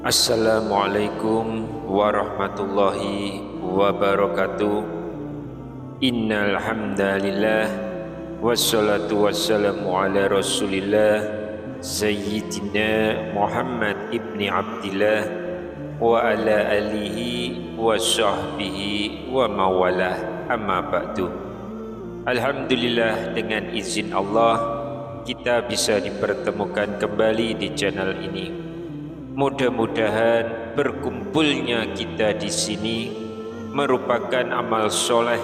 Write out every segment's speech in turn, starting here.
Assalamualaikum warahmatullahi wabarakatuh. Innal hamdalillah wassalatu wassalamu ala Rasulillah Sayyidina Muhammad ibni Abdillah wa ala alihi wa sahbihi wa mawalah, amma ba'du. Alhamdulillah, dengan izin Allah kita bisa dipertemukan kembali di channel ini. Mudah-mudahan berkumpulnya kita di sini merupakan amal soleh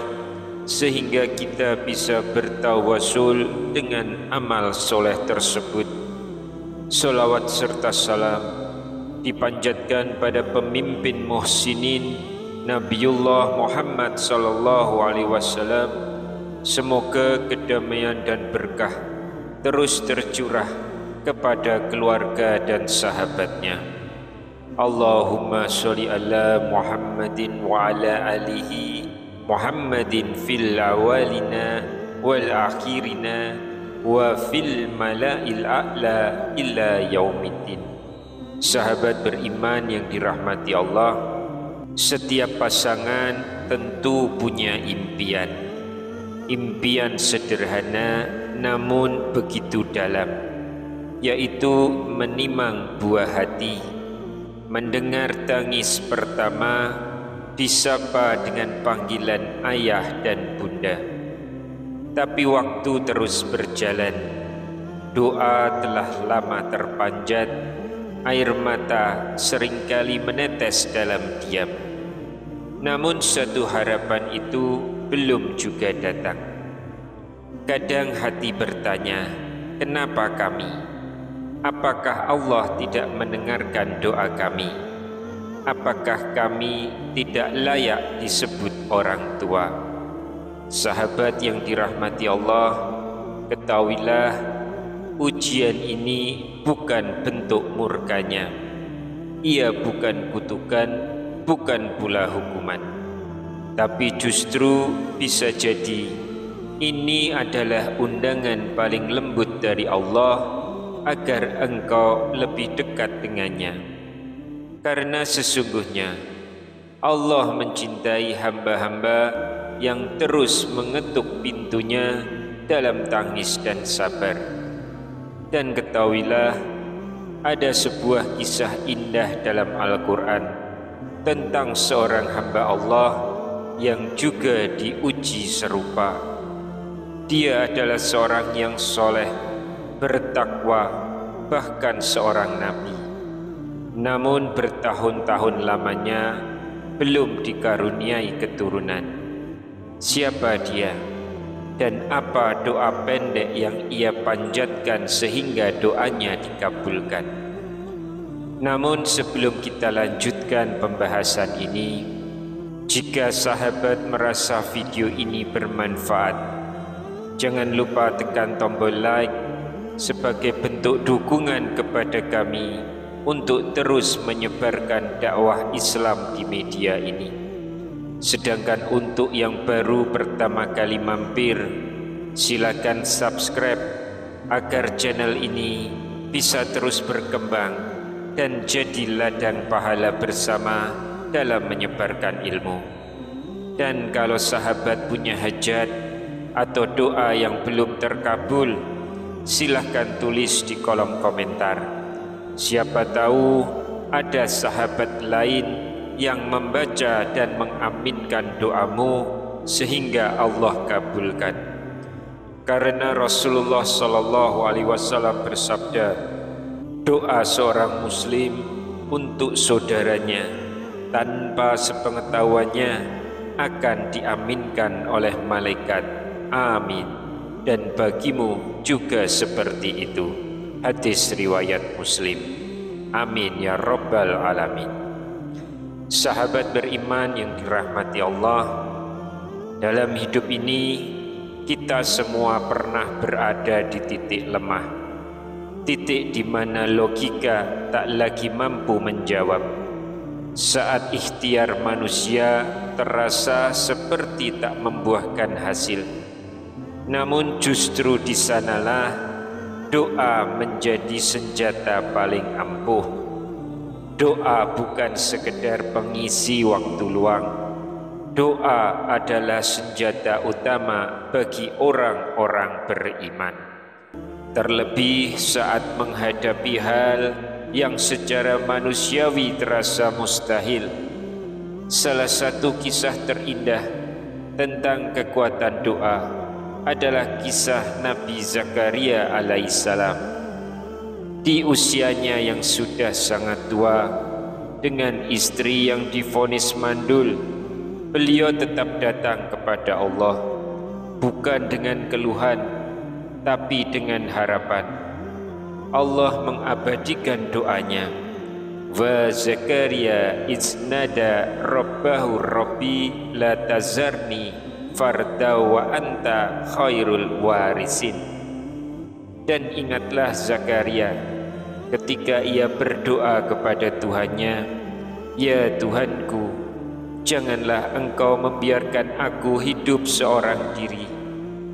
sehingga kita bisa bertawasul dengan amal soleh tersebut. Salawat serta salam dipanjatkan pada pemimpin muhsinin Nabiullah Muhammad sallallahu alaihi wasallam. Semoga kedamaian dan berkah terus tercurah kepada keluarga dan sahabatnya. Allahumma sholli ala Muhammadin wa ala alihi Muhammadin fil awalina wal akhirina wa fil mala'il a'la illa yaumiddin. Sahabat beriman yang dirahmati Allah, setiap pasangan tentu punya impian. Impian sederhana namun begitu dalam, yaitu menimang buah hati, mendengar tangis pertama, disapa dengan panggilan ayah dan bunda. Tapi waktu terus berjalan, doa telah lama terpanjat, air mata seringkali menetes dalam diam. Namun satu harapan itu belum juga datang. Kadang hati bertanya, kenapa kami? Apakah Allah tidak mendengarkan doa kami? Apakah kami tidak layak disebut orang tua? Sahabat yang dirahmati Allah, ketahuilah ujian ini bukan bentuk murkanya. Ia bukan kutukan, bukan pula hukuman. Tapi justru bisa jadi ini adalah undangan paling lembut dari Allah agar engkau lebih dekat dengannya. Karena sesungguhnya Allah mencintai hamba-hamba yang terus mengetuk pintunya dalam tangis dan sabar. Dan ketahuilah, ada sebuah kisah indah dalam Al-Quran tentang seorang hamba Allah yang juga diuji serupa. Dia adalah seorang yang soleh, bertakwa, bahkan seorang nabi. Namun bertahun-tahun lamanya belum dikaruniai keturunan. Siapa dia? Dan apa doa pendek yang ia panjatkan sehingga doanya dikabulkan? Namun sebelum kita lanjutkan pembahasan ini, jika sahabat merasa video ini bermanfaat, jangan lupa tekan tombol like sebagai bentuk dukungan kepada kami untuk terus menyebarkan dakwah Islam di media ini. Sedangkan untuk yang baru pertama kali mampir, silakan subscribe agar channel ini bisa terus berkembang dan jadi ladang pahala bersama dalam menyebarkan ilmu. Dan kalau sahabat punya hajat atau doa yang belum terkabul, silahkan tulis di kolom komentar. Siapa tahu ada sahabat lain yang membaca dan mengaminkan doamu sehingga Allah kabulkan. Karena Rasulullah sallallahu alaihi wasallam bersabda, doa seorang muslim untuk saudaranya tanpa sepengetahuannya akan diaminkan oleh malaikat. Amin. Dan bagimu juga seperti itu. Hadis riwayat Muslim. Amin ya rabbal alamin. Sahabat beriman yang dirahmati Allah, dalam hidup ini kita semua pernah berada di titik lemah, titik di mana logika tak lagi mampu menjawab. Saat ikhtiar manusia terasa seperti tak membuahkan hasil. Namun justru di sanalah doa menjadi senjata paling ampuh. Doa bukan sekedar pengisi waktu luang. Doa adalah senjata utama bagi orang-orang beriman. Terlebih saat menghadapi hal yang secara manusiawi terasa mustahil. Salah satu kisah terindah tentang kekuatan doa adalah kisah Nabi Zakaria alaihissalam. Di usianya yang sudah sangat tua, dengan istri yang divonis mandul, beliau tetap datang kepada Allah, bukan dengan keluhan, tapi dengan harapan. Allah mengabadikan doanya. Wa Zakaria iznada rabbahu rabbi la tazarni farda wa anta khairul warisin. Dan ingatlah Zakaria ketika ia berdoa kepada Tuhannya, ya Tuhanku, janganlah engkau membiarkan aku hidup seorang diri,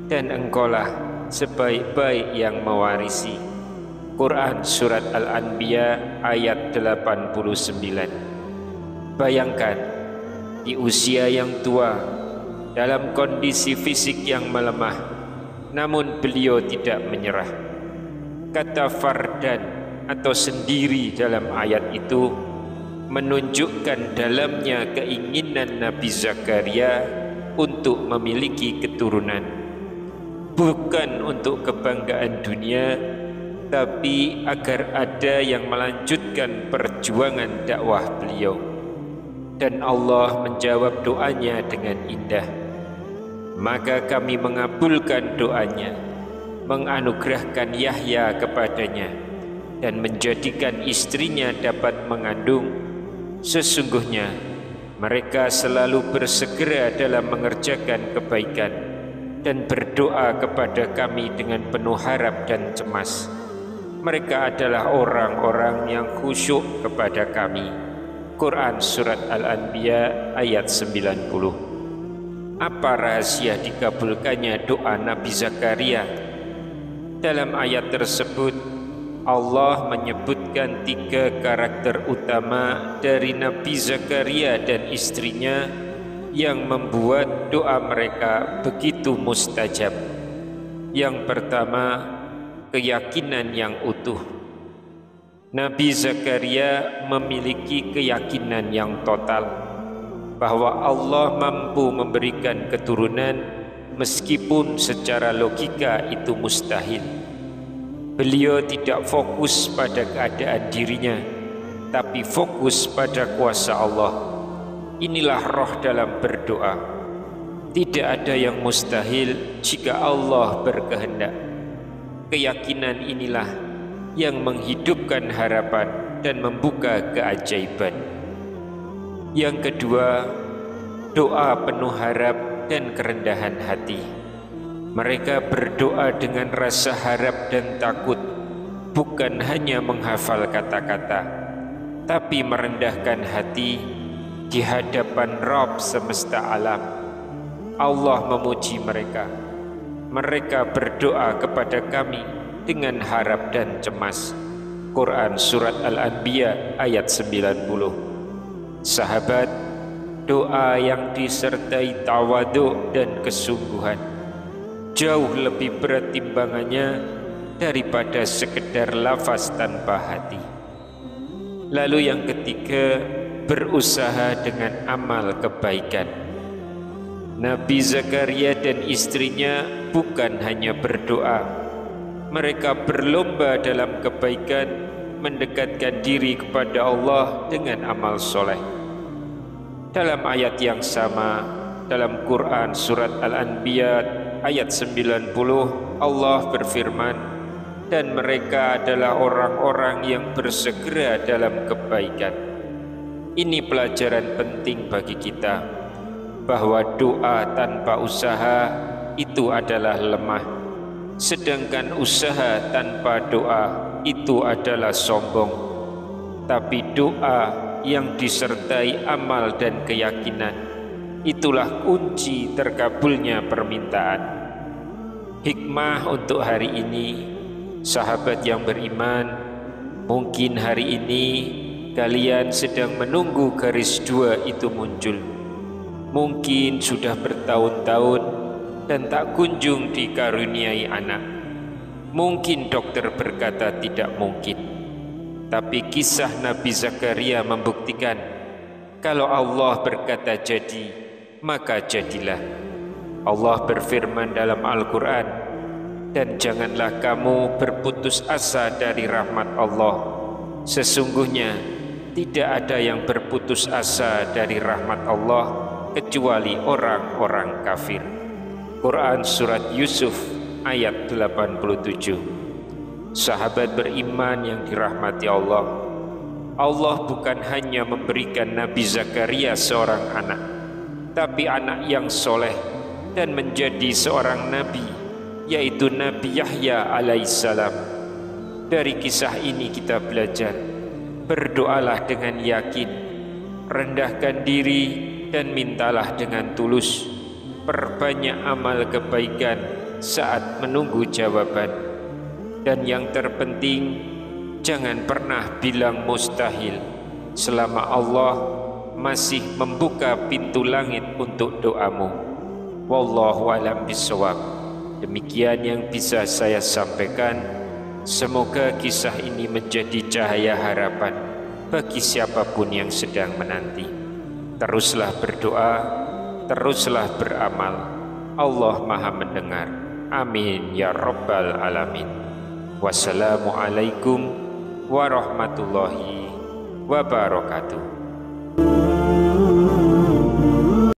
dan engkaulah sebaik-baik yang mewarisi. Quran Surat Al-Anbiya ayat 89. Bayangkan, di usia yang tua, dalam kondisi fisik yang melemah, namun beliau tidak menyerah. Kata fardan atau sendiri dalam ayat itu menunjukkan dalamnya keinginan Nabi Zakaria untuk memiliki keturunan, bukan untuk kebanggaan dunia, tapi agar ada yang melanjutkan perjuangan dakwah beliau. Dan Allah menjawab doanya dengan indah. Maka kami mengabulkan doanya, menganugerahkan Yahya kepadanya, dan menjadikan istrinya dapat mengandung. Sesungguhnya mereka selalu bersegera dalam mengerjakan kebaikan dan berdoa kepada kami dengan penuh harap dan cemas. Mereka adalah orang-orang yang khusyuk kepada kami. Quran Surat Al-Anbiya ayat 90. Apa rahasia dikabulkannya doa Nabi Zakaria? Dalam ayat tersebut, Allah menyebutkan 3 karakter utama dari Nabi Zakaria dan istrinya yang membuat doa mereka begitu mustajab. Yang pertama, keyakinan yang utuh. Nabi Zakaria memiliki keyakinan yang total bahwa Allah mampu memberikan keturunan meskipun secara logika itu mustahil. Beliau tidak fokus pada keadaan dirinya, tapi fokus pada kuasa Allah. Inilah roh dalam berdoa. Tidak ada yang mustahil jika Allah berkehendak. Keyakinan inilah yang menghidupkan harapan dan membuka keajaiban. Yang kedua, doa penuh harap dan kerendahan hati. Mereka berdoa dengan rasa harap dan takut, bukan hanya menghafal kata-kata, tapi merendahkan hati di hadapan Rabb semesta alam. Allah memuji mereka. Mereka berdoa kepada kami dengan harap dan cemas. Quran Surat Al-Anbiya ayat 90. Sahabat, doa yang disertai tawadhu dan kesungguhan jauh lebih berat timbangannya daripada sekedar lafaz tanpa hati. Lalu yang ketiga, berusaha dengan amal kebaikan. Nabi Zakaria dan istrinya bukan hanya berdoa, mereka berlomba dalam kebaikan, mendekatkan diri kepada Allah dengan amal soleh. Dalam ayat yang sama, dalam Quran Surat Al-Anbiya ayat 90, Allah berfirman, dan mereka adalah orang-orang yang bersegera dalam kebaikan. Ini pelajaran penting bagi kita, bahwa doa tanpa usaha itu adalah lemah, sedangkan usaha tanpa doa itu adalah sombong. Tapi doa yang disertai amal dan keyakinan, itulah kunci terkabulnya permintaan. Hikmah untuk hari ini, Sahabat yang beriman, mungkin hari ini kalian sedang menunggu garis 2 itu muncul. Mungkin sudah bertahun-tahun dan tak kunjung dikaruniai anak. Mungkin dokter berkata tidak mungkin. Tapi kisah Nabi Zakaria membuktikan, kalau Allah berkata jadi, maka jadilah. Allah berfirman dalam Al-Quran, dan janganlah kamu berputus asa dari rahmat Allah. Sesungguhnya tidak ada yang berputus asa dari rahmat Allah kecuali orang-orang kafir. Quran Surat Yusuf ayat 87. Sahabat beriman yang dirahmati Allah, Allah bukan hanya memberikan Nabi Zakaria seorang anak, tapi anak yang soleh dan menjadi seorang nabi, yaitu Nabi Yahya alaihissalam. Dari kisah ini kita belajar, berdoalah dengan yakin, rendahkan diri dan mintalah dengan tulus, perbanyak amal kebaikan saat menunggu jawaban. Dan yang terpenting, jangan pernah bilang mustahil selama Allah masih membuka pintu langit untuk doamu. Wallahu a'lam bishawab. Demikian yang bisa saya sampaikan. Semoga kisah ini menjadi cahaya harapan bagi siapapun yang sedang menanti. Teruslah berdoa, teruslah beramal. Allah Maha mendengar. Amin ya rabbal alamin. Wassalamualaikum warahmatullahi wabarakatuh.